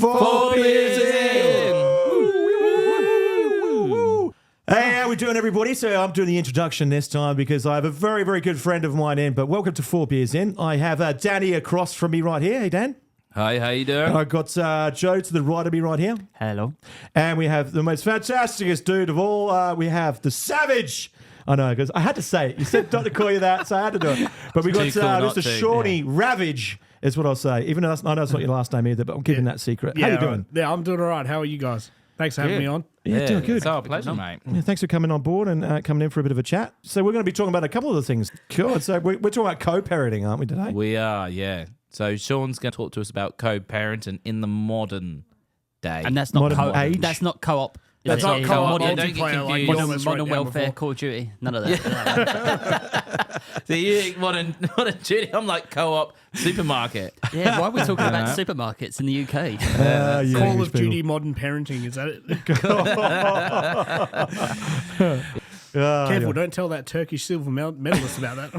4Beerzin! Hey, how we doing, everybody? So I'm doing the introduction this time because I have a very, very good friend of mine in. But welcome to 4Beerzin. I have Danny across from me right here. Hey, Dan. Hi, how you doing? And I've got Joe to the right of me right here. Hello. And we have the most fantasticest dude of all. We have the Savage. I know, because I had to say it. You said not to call you that, so I had to do it. But we got Mr. Sean Ravage, is what I'll say. Even though I know it's not your last name either, but I'm keeping that secret. How you doing? Right. Yeah, I'm doing all right. How are you guys? Thanks for having me on. Yeah, doing good. It's our pleasure, mate. Yeah, thanks for coming on board and coming in for a bit of a chat. So we're going to be talking about a couple of the things. Cool. So we're talking about co-parenting, aren't we, today? We are, yeah. So Sean's going to talk to us about co-parenting in the modern day. And that's not Modern age. That's not co-op. That's not co-op. Yeah, don't get Multiplayer, confused. Modern welfare, Call of Duty. None of that. So you think modern duty? I'm like co-op supermarket. Yeah, why are we talking about supermarkets in the UK? Call of Duty Modern Parenting, is that it? Careful, don't tell that Turkish silver medalist about that.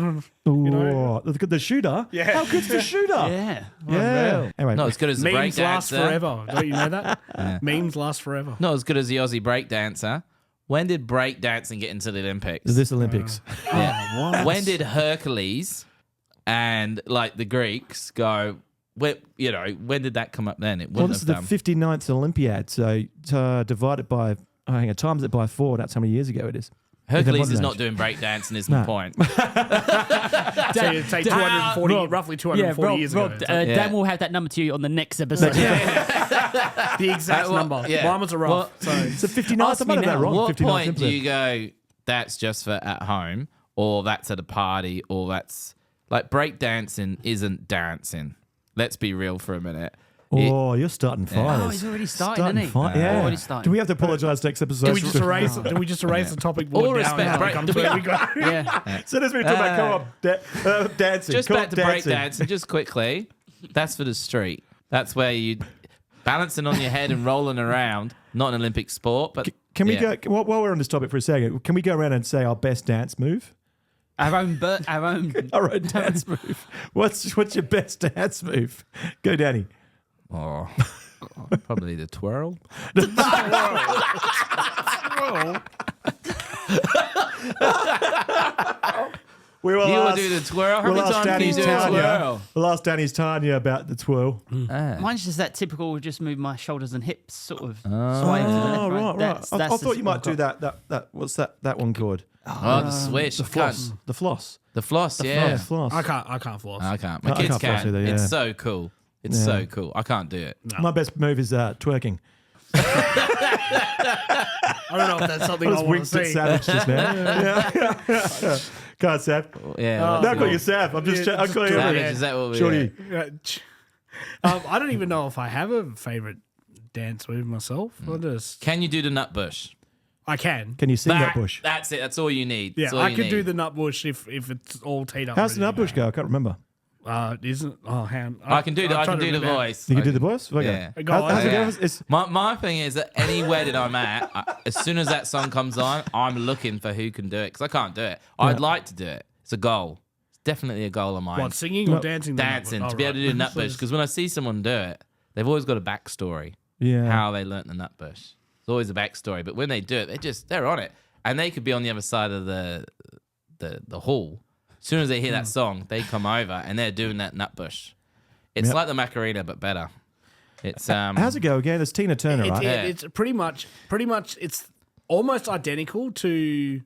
The shooter? Yeah. How good's the shooter? Yeah. Yeah. Anyway, Not as good as the Memes last breakdancer. forever. Don't you know that? Memes last forever. Not as good as the Aussie breakdancer. When did breakdancing get into the Olympics? this Olympics. Yeah. When did Hercules and like the Greeks go? When did that come up then? It Well, wouldn't this is have the done. 59th Olympiad, so divide it by, times it by 4, that's how many years ago it is. Hercules modern is not age. doing breakdancing, is my point. So you take 240, roughly 240 years ago. Dan will have that number to you on the next episode. The exact number. yeah. Mine was a rough. So It's the 59th. Ask I might me have that now, wrong. What 59th point do Olympiad. you go, that's just for at home, or that's at a party, or that's like breakdancing isn't dancing? Let's be real for a minute. Oh, you're starting fires. Oh, he's already starting, isn't he? Yeah. Already starting. Do we have to apologise next episode? do we just erase the topic board All down? respect, and break- come to where we go? Yeah. So this we're talking about co-op dancing. Just co-op back to dancing. breakdancing, just quickly. That's for the street. That's where you balancing on your head and rolling around. Not an Olympic sport, but Can we go, while we're on this topic for a second, can we go around and say our best dance move? Our own Our own dance move. What's your best dance move? Go, Danny. Oh, probably the twirl. We will You will ask, do the twirl. How we'll many ask times can you Danny's do a Tanya. twirl? We'll ask Danny's Tanya about the twirl. Mine's just that typical, just move my shoulders and hips, sort of sway to the Oh, left, right. That's I the thought you might do sport that. What's that one called? Oh, the swish. The floss. The floss. The floss, Yeah, yeah. floss. I can't floss. I can't. My I kids can't floss can. either, yeah. It's so cool. It's so cool. I can't do it. My best move is twerking. I don't know if that's something I I just want to winked at see. Savage just now. Go on, Sav. Yeah. No, I call you Sav. I'm just. I call you Savage, is that what we Shorty. I don't even know if I have a favorite dance move myself. Can you do the nut bush? I can. Can you sing that bush? That's it. That's all you need. Yeah, That's all I you could do need. the nut bush if it's all teed up. How's the ready nut to bush go? I can't remember. Isn't hang on. I can do the. I can do the voice. You can do the voice? Okay. Yeah. Go on, How's it yeah. go? It's, My thing is that any wedding I'm at, as soon as that song comes on, I'm looking for who can do it because I can't do it. I'd like to do it. It's a goal. It's definitely a goal of mine. What, singing or dancing? the nut Dancing bush? to be able to do the nut bush because when I see someone do it, they've always got a backstory. yeah. How they learnt the nut bush. It's always a backstory. But when they do it, they're on it, and they could be on the other side of the hall. As soon as they hear that song, they come over and they're doing that nut bush. It's like the Macarena, but better. It's How's it go again? It's Tina Turner, right? It's pretty much. It's almost identical to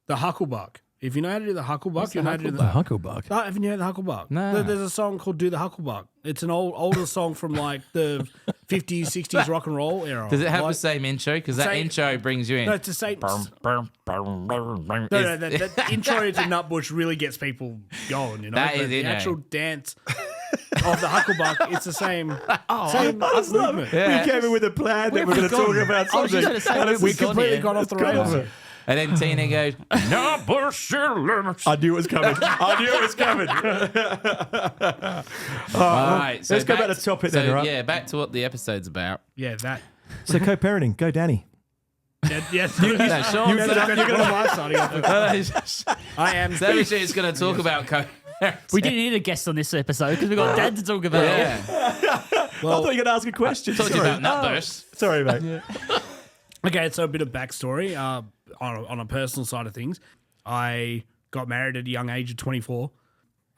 the Hucklebuck. If you know how to do the Hucklebuck, you know how to do The Hucklebuck. No, haven't you heard the Hucklebuck? No. There's a song called "Do the Hucklebuck." It's an older song from like the 50s, 60s rock and roll era. Does it have the Like- same intro? Because that Same- intro brings you in. No, it's the same. No, the intro to Nutbush really gets people going. You know, That But is the it, actual eh? dance of the Hucklebuck. It's the same. Same I just love movement. it. We came in with a plan that we're going to talk about I was something. just gonna say, and it's We we've gone completely here. got off the gone rails. off. And then Tina goes, "No bullshit limits." I knew it was coming. I knew it was coming. All right, let's go back to topic then, all right? Yeah, back to what the episode's about. Yeah, that. So co-parenting. Go, Danny. Yes. No, Sean, You're going to my side. I am. Savage is going to talk about co. We didn't need a guest on this episode because we got Dan to talk about. Yeah. I thought you were going to ask a question. Talking Sorry. about nutburst. Sorry, mate. Okay, so a bit of backstory on a personal side of things. I got married at a young age of 24.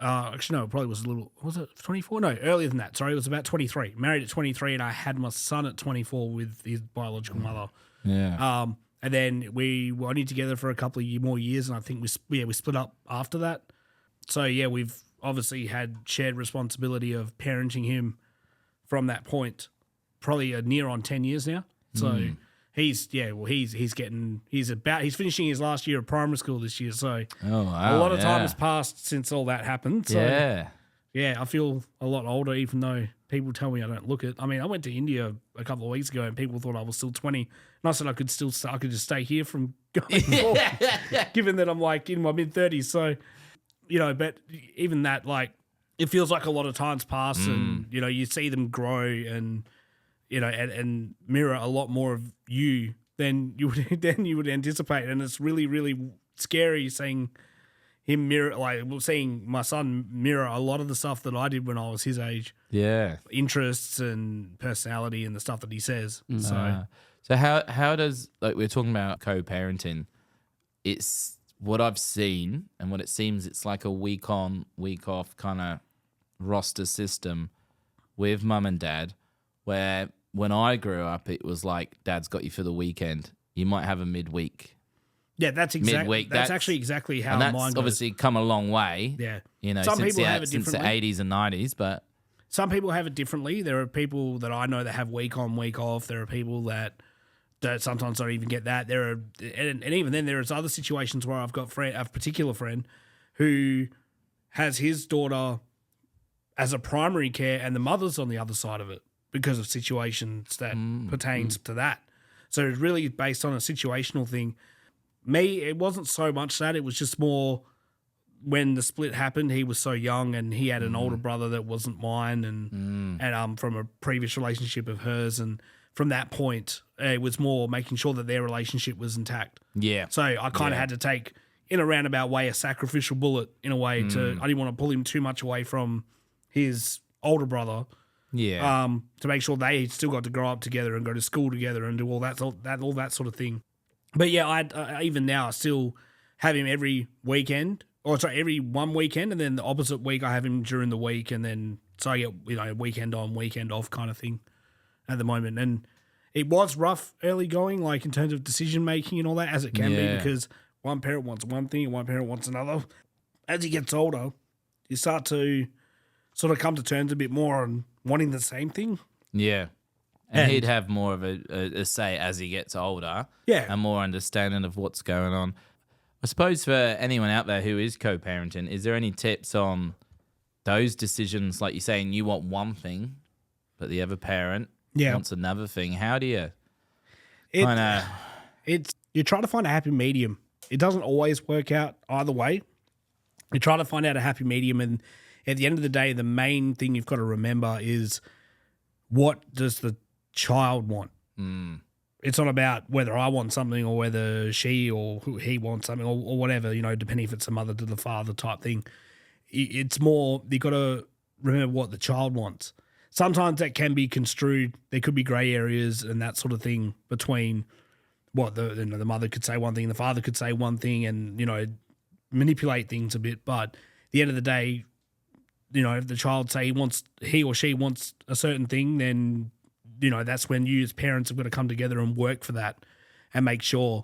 Actually, no, it probably was was it 24? No, earlier than that. Sorry, it was about 23. Married at 23, and I had my son at 24 with his biological mother. Yeah. And then we were only together for a couple of more years, and I think we split up after that. So, yeah, we've obviously had shared responsibility of parenting him from that point, probably near on 10 years now. So he's finishing his last year of primary school this year. So a lot of time has passed since all that happened. So yeah, I feel a lot older, even though people tell me I don't look it. I mean, I went to India a couple of weeks ago and people thought I was still 20. And I said I could just stay here from going forward, given that I'm like in my mid-30s. So, but even that, like, it feels like a lot of time's passed and, you see them grow and, and mirror a lot more of you than you would anticipate. And it's really, really scary seeing him seeing my son mirror a lot of the stuff that I did when I was his age. Yeah. Interests and personality and the stuff that he says. So how does, like, we're talking about co-parenting, it's what I've seen and what it seems it's like a week on, week off kind of roster system with mum and dad, where when I grew up, it was like dad's got you for the weekend. You might have a midweek. Yeah, that's exactly midweek. That's actually exactly how and that's mine goes. obviously come a long way. Yeah, Some people have it since the differently. 80s and 90s, but Some people have it differently. There are people that I know that have week on, week off. There are people that sometimes don't even get that. There are, and even then, there is other situations where I've got a particular friend who has his daughter as a primary care, and the mother's on the other side of it because of situations that pertains to that. So it's really based on a situational thing. Me, it wasn't so much that. It was just more when the split happened, he was so young and he had an older brother that wasn't mine and from a previous relationship of hers. And from that point, it was more making sure that their relationship was intact. yeah. So I kind of had to take, in a roundabout way, a sacrificial bullet in a way to, I didn't want to pull him too much away from his older brother. Yeah. To make sure they still got to grow up together and go to school together and do all that sort of thing. But yeah, I even now I still have him every weekend, every one weekend, and then the opposite week I have him during the week, and then so I get weekend on, weekend off kind of thing at the moment. And it was rough early going, like in terms of decision making and all that, as it can be, because one parent wants one thing and one parent wants another. As he gets older, you start to sort of come to terms a bit more on wanting the same thing. Yeah. And he'd have more of a say as he gets older. Yeah. And more understanding of what's going on. I suppose for anyone out there who is co-parenting, is there any tips on those decisions? Like you're saying, you want one thing, but the other parent wants another thing. How do you kind of... You try to find a happy medium. It doesn't always work out either way. You try to find out a happy medium, and at the end of the day, the main thing you've got to remember is, what does the child want? It's not about whether I want something or whether she or he wants something or whatever, depending if it's a mother to the father type thing. It's more, you got to remember what the child wants. Sometimes that can be construed. There could be grey areas and that sort of thing between what the mother could say one thing, the father could say one thing, and manipulate things a bit. But at the end of the day, if the child say he or she wants a certain thing, then that's when you as parents have got to come together and work for that and make sure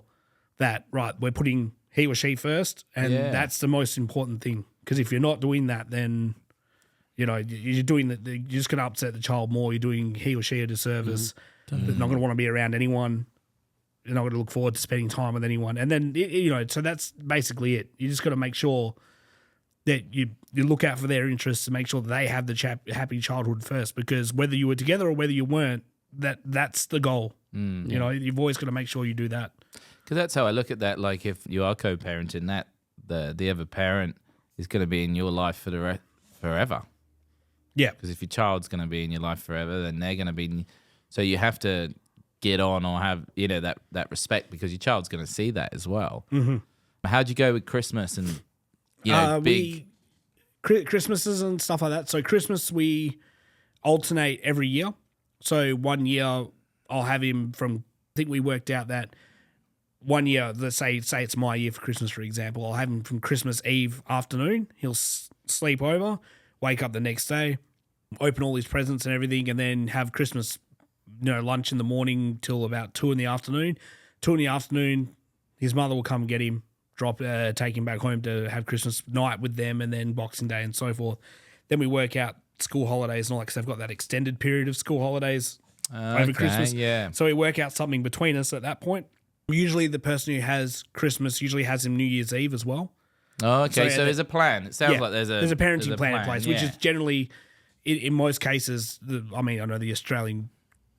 that, right, we're putting he or she first, and that's the most important thing. Because if you're not doing that, then you're doing that. You're just going to upset the child more. You're doing he or she a disservice. They're not going to want to be around anyone. You're not going to look forward to spending time with anyone. And then so that's basically it. You just got to make sure that you look out for their interests and make sure that they have the happy childhood first. Because whether you were together or whether you weren't, that's the goal. You've always got to make sure you do that. Because that's how I look at that. Like, if you are co-parenting, that the other parent is going to be in your life for forever. Yeah. Because if your child's going to be in your life forever, then they're going to be. So you have to get on or have that respect, because your child's going to see that as well. Mm-hmm. How'd you go with Christmas and big Christmases and stuff like that? So Christmas, we alternate every year. So 1 year I'll have him from, I think we worked out that 1 year, let's say it's my year for Christmas, for example, I'll have him from Christmas Eve afternoon. He'll sleep over, wake up the next day, open all his presents and everything, and then have Christmas, lunch in the morning till about 2 in the afternoon. 2 in the afternoon, his mother will come get him, take him back home to have Christmas night with them, and then Boxing Day and so forth. Then we work out school holidays and all that, because they've got that extended period of school holidays over Christmas. Yeah. So we work out something between us at that point. Usually the person who has Christmas usually has him New Year's Eve as well. Oh, okay. So there's a plan. It sounds like there's a parenting plan in place, which yeah. is generally, in most cases, I know the Australian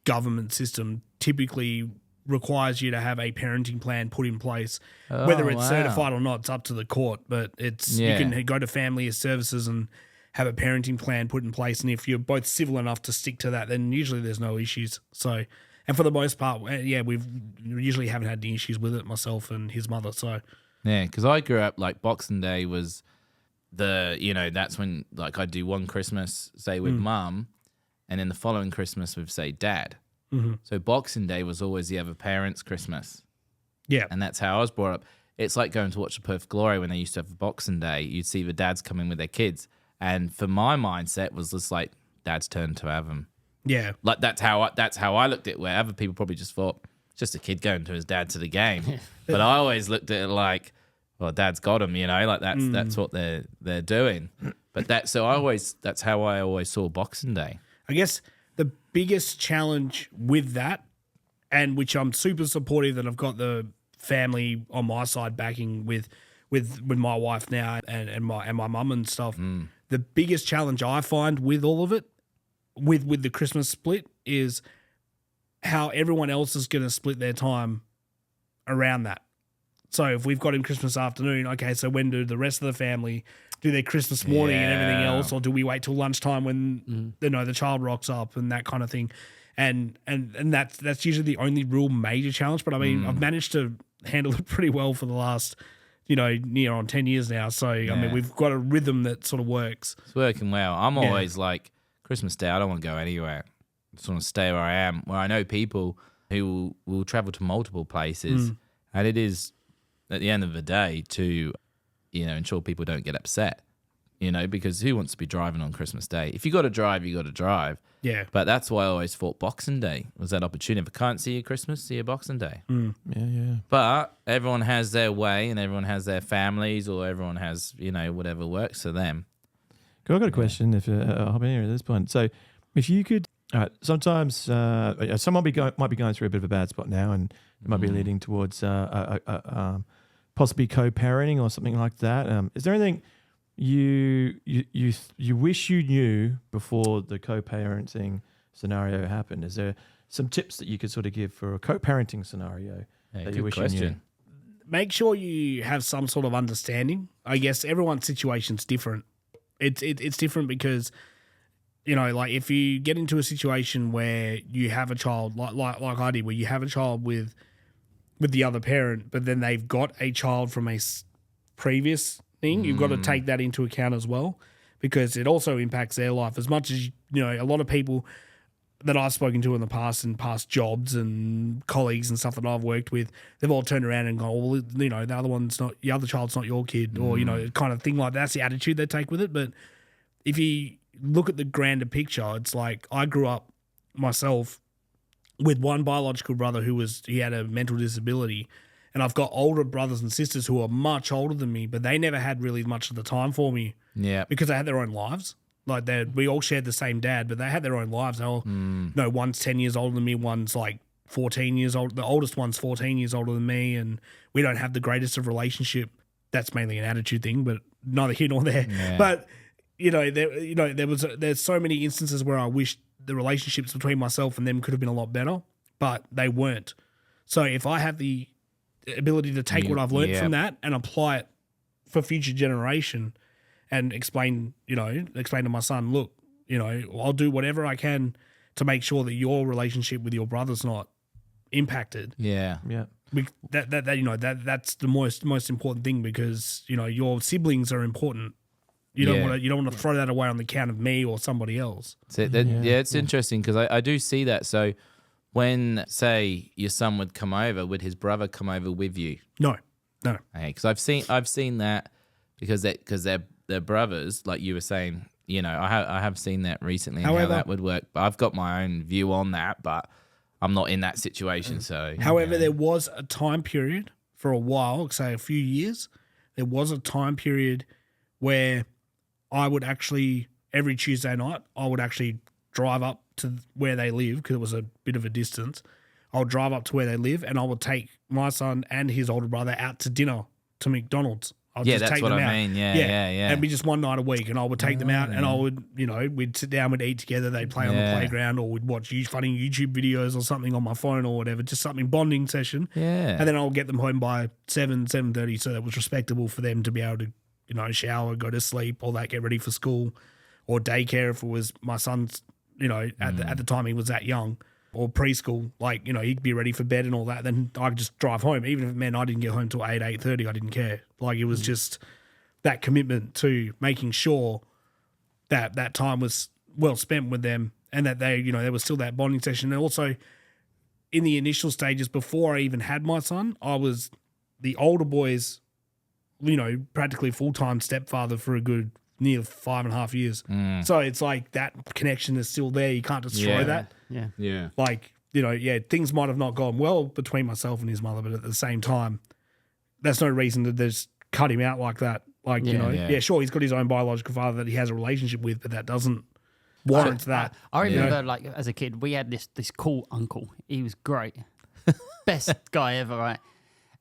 government system typically requires you to have a parenting plan put in place. Whether it's certified or not, it's up to the court, but you can go to family services and have a parenting plan put in place. And if you're both civil enough to stick to that, then usually there's no issues. So, and for the most part, we usually haven't had any issues with it, myself and his mother. So, yeah, because I grew up like Boxing Day was that's when like I do one Christmas, say with mum, and then the following Christmas with, say, dad. Mm-hmm. So Boxing Day was always the other parents' Christmas. Yeah. And that's how I was brought up. It's like going to watch The Perfect Glory when they used to have a Boxing Day. You'd see the dads come in with their kids. And for my mindset was just like, dad's turn to have them. Yeah. Like that's how I looked at it, where other people probably just thought, it's just a kid going to his dad to the game. But I always looked at it like, well, dad's got him, like that's what they're doing. But that's how I always saw Boxing Day. I guess the biggest challenge with that, and which I'm super supportive that I've got the family on my side backing with my wife now and my mum and stuff. The biggest challenge I find with all of it, with the Christmas split, is how everyone else is going to split their time around that. So if we've got him Christmas afternoon, okay, so when do the rest of the family do their Christmas morning and everything else, or do we wait till lunchtime when the child rocks up and that kind of thing? And that's usually the only real major challenge. But I mean, I've managed to handle it pretty well for the last near on 10 years now. So I mean, we've got a rhythm that sort of works. It's working well. I'm always like, Christmas Day, I don't want to go anywhere. I just want to stay where I am. Where I know people who will travel to multiple places, and it is at the end of the day to ensure people don't get upset. Because who wants to be driving on Christmas Day? If you got to drive, you got to drive. Yeah. But that's why I always thought Boxing Day was that opportunity. If I can't see you Christmas, see you Boxing Day. Yeah. But everyone has their way, and everyone has their families, or everyone has whatever works for them. I've got a question. If I'll be here at this point. So, if you could, sometimes someone might be going through a bit of a bad spot now, and it might be leading towards possibly co-parenting or something like that. Is there anything you wish you knew before the co-parenting scenario happened? Is there some tips that you could sort of give for a co-parenting scenario that you wish you knew? Make sure you have some sort of understanding. I guess everyone's situation's different. It's different because, like if you get into a situation where you have a child, like I did, where you have a child with the other parent, but then they've got a child from a previous thing, you've got to take that into account as well, because it also impacts their life as much as, a lot of people that I've spoken to in the past and past jobs and colleagues and stuff that I've worked with, they've all turned around and gone, well, the other child's not your kid, or, kind of thing like that. That's the attitude they take with it. But if you look at the grander picture, it's like I grew up myself with one biological brother he had a mental disability, and I've got older brothers and sisters who are much older than me, but they never had really much of the time for me. Yeah. Because they had their own lives. Like we all shared the same dad, but they had their own lives. They all, one's 10 years older than me, one's like 14 years old. The oldest one's 14 years older than me, and we don't have the greatest of relationship. That's mainly an attitude thing, but neither here nor there. Yeah. But there's so many instances where I wish the relationships between myself and them could have been a lot better, but they weren't. So if I have the ability to take what I've learned from that and apply it for future generation, and explain to my son, look, I'll do whatever I can to make sure that your relationship with your brother's not impacted. Yeah. Yeah. That's the most important thing, because, your siblings are important You don't want to throw that away on the account of me or somebody else. So it's interesting because I do see that. So when, say, your son would come over, would his brother come over with you? No. Because I've seen that because they're brothers, like you were saying. You know, I have seen that recently and how that would work. But I've got my own view on that, but I'm not in that situation. So, however, there was a time period for a while, say a few years. There was a time period where I would actually, every Tuesday night, I would actually drive up to where they live because it was a bit of a distance. I would drive up to where they live and I would take my son and his older brother out to dinner to McDonald's. I'll just that's take what them I out. mean. Yeah. And it'd be just one night a week and I would take them out and I would, we'd sit down, we'd eat together, they'd play on the playground or we'd watch funny YouTube videos or something on my phone or whatever, just something bonding session. Yeah. And then I'll get them home by 7:30 so that it was respectable for them to be able to, shower, go to sleep, all that, get ready for school or daycare if it was my son's, at the time he was that young. Or preschool, he'd be ready for bed and all that. Then I'd just drive home. Even if it meant I didn't get home till 8:30, I didn't care. It was just that commitment to making sure that that time was well spent with them and that there was still that bonding session. And also in the initial stages before I even had my son, I was the older boy's, practically full-time stepfather for a good near 5.5 years. So it's like that connection is still there. You can't destroy that. Yeah. Things might have not gone well between myself and his mother, but at the same time, that's no reason to just cut him out like that. Sure, he's got his own biological father that he has a relationship with, but that doesn't warrant that. I remember, as a kid, we had this cool uncle. He was great. Best guy ever, right?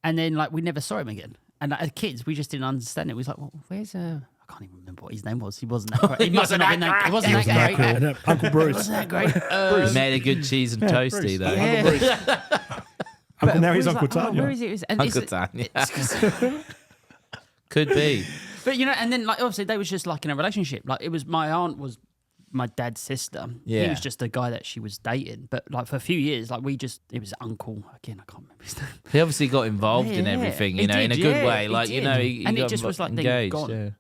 And then, we never saw him again. And as kids, we just didn't understand it. We was like, well, where's I can't even remember what his name was. He wasn't that great. He wasn't that great. Uncle Bruce. Wasn't that great. He made a good cheese and toasty, though. Now he's Uncle Tanya. Where is it? Uncle Tanya. Could be. But, and then, obviously, they was just, in a relationship. It was, my aunt was my dad's sister. Yeah. He was just the guy that she was dating. But, for a few years, it was uncle. Again, I can't remember his name. He obviously got involved in everything, in a good way. He and got it just was then engaged. gone. Yeah.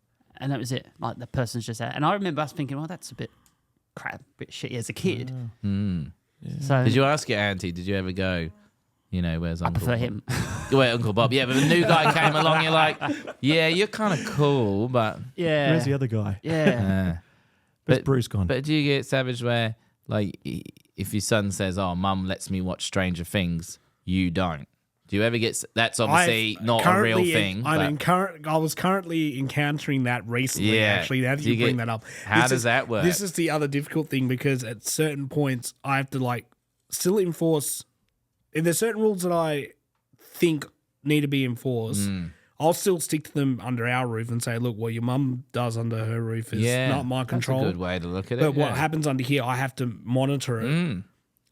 And that was it. The person's just out. And I remember us thinking, well, that's a bit crap, a bit shitty as a kid. So Did you ask your auntie? Did you ever go, where's I Uncle prefer Bob? him. Wait, Uncle Bob. Yeah, but the new guy came along. You're like, yeah, you're kind of cool, but Yeah. Where's the other guy? Yeah. Where's Bruce gone? But do you get savage where, if your son says, "Oh, Mum lets me watch Stranger Things," you don't? Do you ever get? That's obviously not a real thing. I was currently encountering that recently. Yeah. Actually, now that you bring that up, How does that work? This is the other difficult thing because at certain points I have to still enforce. If there's certain rules that I think need to be enforced, I'll still stick to them under our roof and say, look, what your mum does under her roof is not my control. That's a good way to look at it. But what happens under here, I have to monitor it.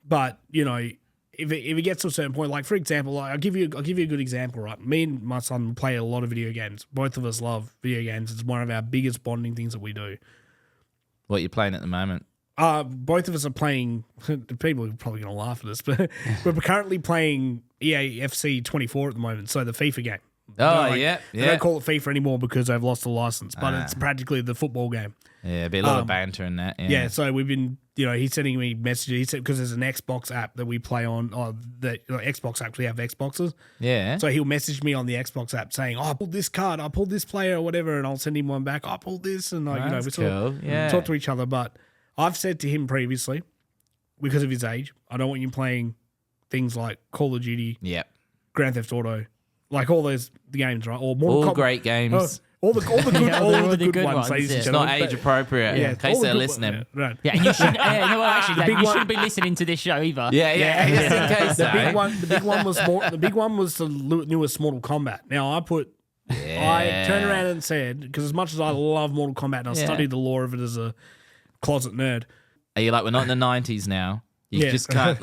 But if it gets to a certain point, for example, I'll give you a good example, right? Me and my son play a lot of video games. Both of us love video games. It's one of our biggest bonding things that we do. What you're playing at the moment? Both of us are playing. People are probably going to laugh at this, but we're currently playing EA/FC 24 at the moment. So the FIFA game. They don't call it FIFA anymore because they've lost the license, but it's practically the football game. Yeah, a bit of banter in that. Yeah, so we've been, he's sending me messages. He said because there's an Xbox app that we play on. Xbox actually have Xboxes. Yeah. So he'll message me on the Xbox app saying, "Oh, I pulled this card, I pulled this player, or whatever," and I'll send him one back. I pulled this, and That's we cool. talk to each other. But I've said to him previously, because of his age, I don't want you playing things like Call of Duty, Grand Theft Auto, all those games, right? Or Mortal Kombat. Great games. All the good ones, ladies and It's gentlemen. not age appropriate in case they're listening. Right. Yeah, and you should. You shouldn't be listening to this show either. Yeah. Just in case. The big one was the newest Mortal Kombat. Now I turned around and said, because as much as I love Mortal Kombat and I studied the lore of it as a closet nerd. Are you we're not in the 90s now? You just can't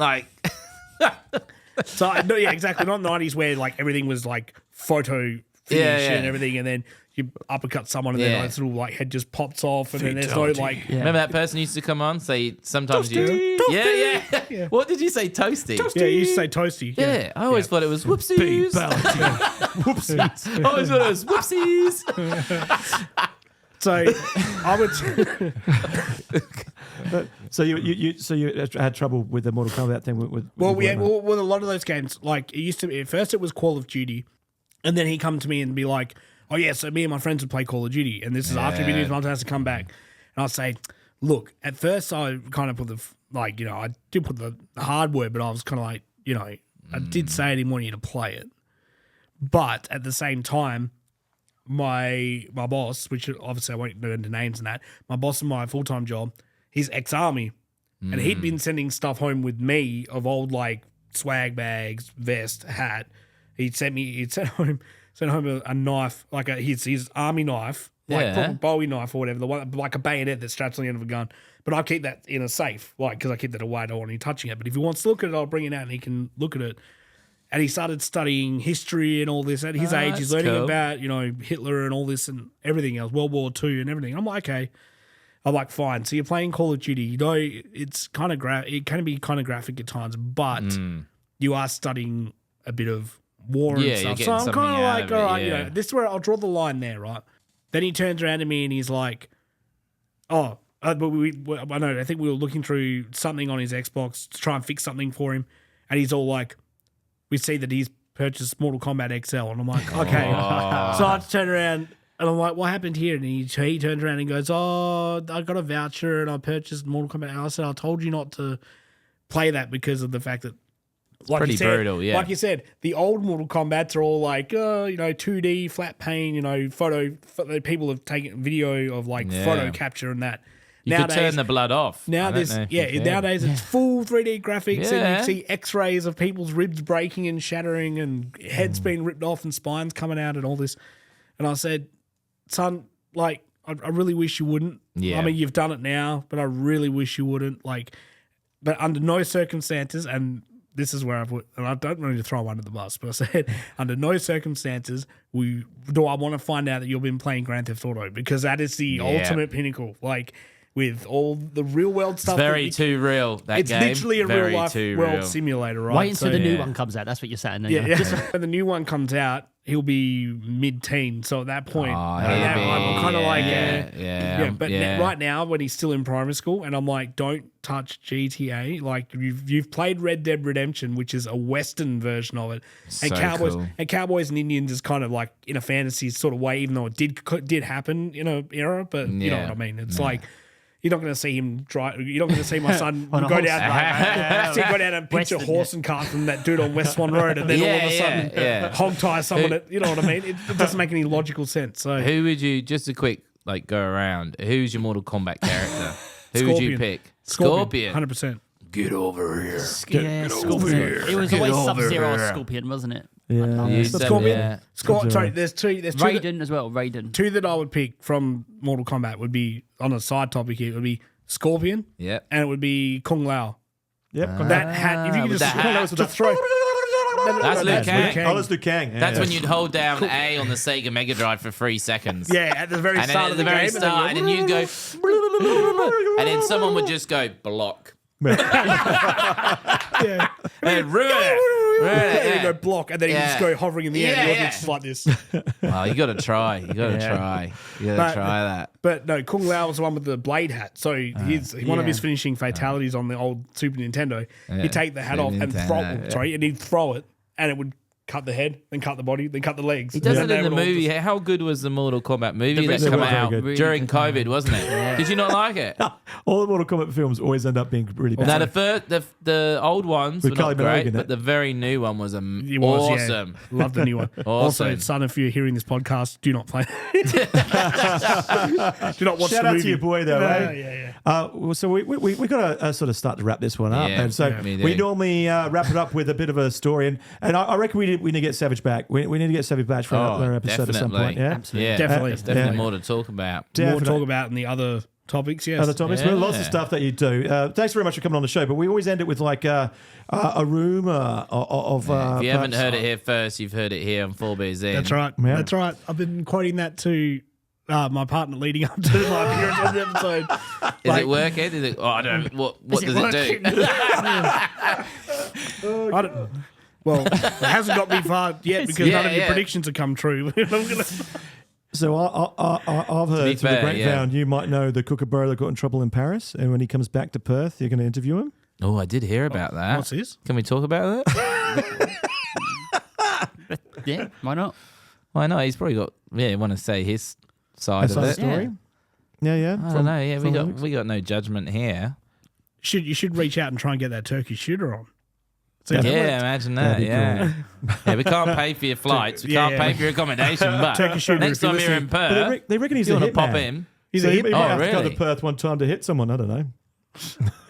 So exactly. Not 90s where everything was photo finish and everything, and then you uppercut someone and then this little head just pops off, and then there's no Remember that person used to come on? Say sometimes Toasty. Yeah. What did you say? Toasty. Yeah, you used to say toasty. Yeah, I always thought it was whoopsies. Whoopsies. I always thought it was whoopsies. So I would. So you had trouble with the Mortal Kombat thing with Well, with yeah, well, a lot of those games, like it used to be. At first, it was Call of Duty, and then he'd come to me and be like, "Oh yeah, so me and my friends would play Call of Duty, and this is after videos. Mom has to come back." And I'd say, "Look, at first, I kind of put I did put the hard word, but I was kind of like, I did say I didn't want you to play it, but at the same time." My boss, which obviously I won't go into names and that, my boss in my full-time job, he's ex-army. And he'd been sending stuff home with me of old like swag bags, vest, hat. He'd sent home a knife, like his army knife, like proper Bowie knife or whatever, the one like a bayonet that straps on the end of a gun. But I keep that in a safe, like because I keep that away. I don't want him touching it. But if he wants to look at it, I'll bring it out and he can look at it. And he started studying history and all this. At his age, he's learning about, Hitler and all this and everything else, World War II and everything. I'm like, okay. I'm like, fine. So you're playing Call of Duty. It's kind of it can be kind of graphic at times, but you are studying a bit of war and stuff. So I'm kind of like, all right, this is where I'll draw the line there, right? Then he turns around to me and he's like, but I know, I think we were looking through something on his Xbox to try and fix something for him. And he's all like, we see that he's purchased Mortal Kombat XL. And I'm like, okay. So I turn around and I'm like, what happened here? And he turns around and goes, oh, I got a voucher and I purchased Mortal Kombat. And I said, I told you not to play that because of the fact that, like pretty you said, brutal, yeah. Like you said, the old Mortal Kombats are all like, 2D, flat pane, photo. People have taken video of like photo capture and that. You could turn the blood off. Nowadays it's full 3D graphics and you see X-rays of people's ribs breaking and shattering and heads being ripped off and spines coming out and all this. And I said, son, like, I really wish you wouldn't. Yeah. I mean, you've done it now, but I really wish you wouldn't. Like, but under no circumstances, and this is where and I don't want to throw one under the bus, but I said, under no circumstances do I want to find out that you've been playing Grand Theft Auto, because that is the ultimate pinnacle. Like, with all the real world stuff. It's very too real, that it's game. It's literally a real life world simulator, right? Wait until the new one comes out. That's what you're saying. Yeah. When the new one comes out, he'll be mid-teen. So at that point, I'm kind of like, But right now, when he's still in primary school, and I'm like, don't touch GTA. Like, you've played Red Dead Redemption, which is a Western version of it, and Cowboys and Indians is kind of like in a fantasy sort of way, even though it did happen in an era. But you know what I mean? It's like, you're not going to see him drive. You're not going to see my son go down and pitch a horse and cart from that dude on West Swan Road, and then all of a sudden hog tie someone. You know what I mean? It doesn't make any logical sense. So, who would you, just a quick go around? Who's your Mortal Kombat character? Who would you pick? Scorpion. 100%. Get over here. Get over here. It was always Sub-Zero or Scorpion, wasn't it? Yeah. Scorpion. Sorry, there's two. Raiden as well. Raiden. Two that I would pick from Mortal Kombat would be, on a side topic here, it would be Scorpion. Yeah. And it would be Kung Lao. Yep. That hat. If you could just throw. That's Liu Kang. Oh, that's Liu Kang. Yeah, that's when you'd hold down A on the Sega Mega Drive for 3 seconds. Yeah, at the very start of the game. And then you'd go, and then someone would just go, block. Yeah. And ruin it. Then you go block, and then you just go hovering in the air. And it's just like this. Oh, you got to try. You got to try. You got to try that. But no, Kung Lao was the one with the blade hat. So one of his finishing fatalities on the old Super Nintendo, he'd take the hat off and he'd throw it, and it would cut the head, then cut the body, then cut the legs. He does it in the movie. How good was the Mortal Kombat movie that came out during COVID, wasn't it? Yeah. Did you not like it? All the Mortal Kombat films always end up being really bad. Now, the old ones were not great, but the very new one was awesome. Yeah. Love the new one. Awesome. Also, son, if you're hearing this podcast, do not play it. Do not watch Shout the movie. out to your boy, though, right? Yeah. So we got to sort of start to wrap this one up. Yeah, and so we normally wrap it up with a bit of a story. And I reckon we need to get Savage back. We need to get Savage back for another episode at some point. Yeah, absolutely. Yeah, definitely. There's definitely more to talk about. More to talk about in the other topics, yes. Other topics. Yeah. Well, lots of stuff that you do. Thanks very much for coming on the show. But we always end it with like a rumour of. If you haven't heard it here first, you've heard it here on 4Beerzin. That's right. Yeah. That's right. I've been quoting that to my partner leading up to my appearance on the episode. Is it working? Is it? Oh, I don't. What does it do? I don't. Well, it hasn't got me far yet because none of your predictions have come true. So I've heard through the grapevine, you might know the kookaburra that got in trouble in Paris, and when he comes back to Perth, you're going to interview him. Oh, I did hear about that. What's this? Can we talk about that? Yeah, why not? Why not? He's probably got. Yeah, you want to say his side of it. Story. Yeah. I don't know. Yeah, we got no judgment here. You should reach out and try and get that turkey shooter on. Yeah, imagine that. Yeah, yeah. We can't pay for your flights. We can't pay for your accommodation. But next time you're in Perth, they reckon he's you a want to hitman. pop in. He might have to go really? to Perth one time to hit someone. I don't know.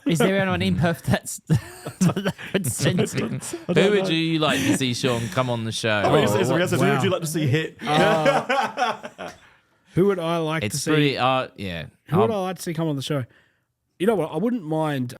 Is there anyone in Perth that would send him? Who would you like to see, Sean, come on the show? Who would you like to see hit? Who would I like to It's see? pretty. Yeah. Who would I like to see come on the show? You know what? I wouldn't mind.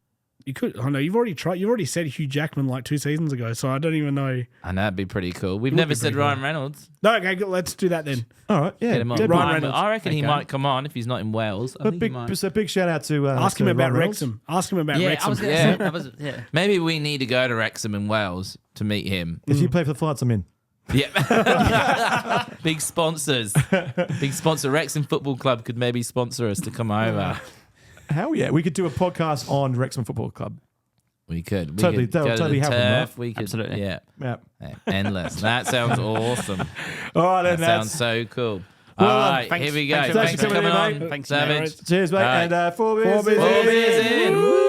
You could. I know you've already tried. You've already said Hugh Jackman like 2 seasons ago, so I don't even know. I know that'd be pretty cool. We've would never be said pretty Ryan cool. Reynolds. No, okay, let's do that then. All right, yeah. Get him on. Dead Ryan right. Reynolds. I reckon he Okay. might come on if he's not in Wales. I think he might. So big shout out to Ask him to about Ryan Reynolds. Wrexham. Ask him about Yeah, Wrexham. I was going to Yeah. say. I was, yeah. Maybe we need to go to Wrexham in Wales to meet him. If you pay for the flights, I'm in. Yeah. Big sponsors. Big sponsor. Wrexham Football Club could maybe sponsor us to come over. Hell yeah, we could do a podcast on Wrexham Football Club. We could. We Totally- could that would go to totally the happen, turf. right? We could, Absolutely. Yeah. Yeah. Yeah, endless. That sounds awesome. All right, then. That sounds so cool. Well, All right, thanks- here we go. thanks Thanks for for coming coming in, on, mate. Thanks, Savage. mate. Cheers, mate. All right. And 4 beers. 4 beers in. 4 beers in. Woo!